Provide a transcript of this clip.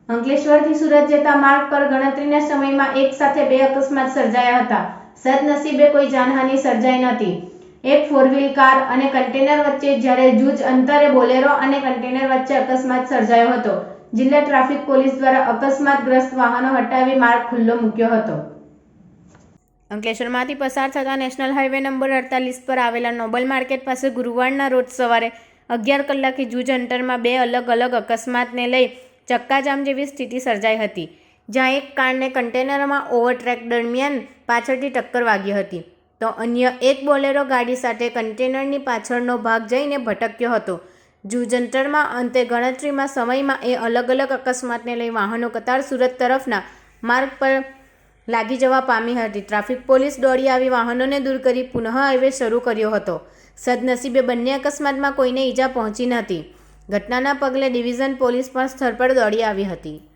અંકલેશ્વરથી સુરત જતા માર્ગ પર ગણતરીના સમયમાં એક સાથે બે અકસ્માત સર્જાયા હતા. સદનસીબે કોઈ જાનહાનિ સર્જાઈ નથી. એક ફોર-વ્હીલ કાર અને કન્ટેનર વચ્ચે જ્યારે જૂજ અંતરે બોલેરો અને કન્ટેનર વચ્ચે અકસ્માત સર્જાયો હતો. જિલ્લા ટ્રાફિક પોલીસ દ્વારા અકસ્માતગ્રસ્ત વાહનો હટાવી માર્ગ ખુલ્લો મૂક્યો હતો. અંકલેશ્વરમાંથી પસાર થતા નેશનલ હાઈવે નંબર 48 પર આવેલા નોબલ માર્કેટ પાસે ગુરુવારના રોજ સવારે 11 કલાકે જૂજ અંતરમાં બે અલગ અલગ અકસ્માતને લઈ ચક્કાજામ જેવી સ્થિતિ સર્જાઈ હતી. જ્યાં એક કારને કન્ટેનરમાં ઓવરટેક દરમિયાન પાછળથી ટક્કર વાગી હતી, તો અન્ય એક બોલેરો ગાડી સાથે કન્ટેનરની પાછળનો ભાગ જઈને ભટક્યો હતો. જૂજ અંતરમાં અંતે ગણતરીમાં સમયમાં એ અલગ અલગ અકસ્માતને લઈ વાહનો કતાર સુરત તરફના માર્ગ પર લાગી જવા પામી હતી. ટ્રાફિક પોલીસ દોડી આવી વાહનોને દૂર કરી પુનઃ હાઈવે શરૂ કર્યો હતો. સદનસીબે બંને અકસ્માતમાં કોઈને ઈજા પહોંચી નથી. ઘટનાના પગલે ડિવિઝન પોલીસ પણ સ્થળ પર દોડી આવી હતી.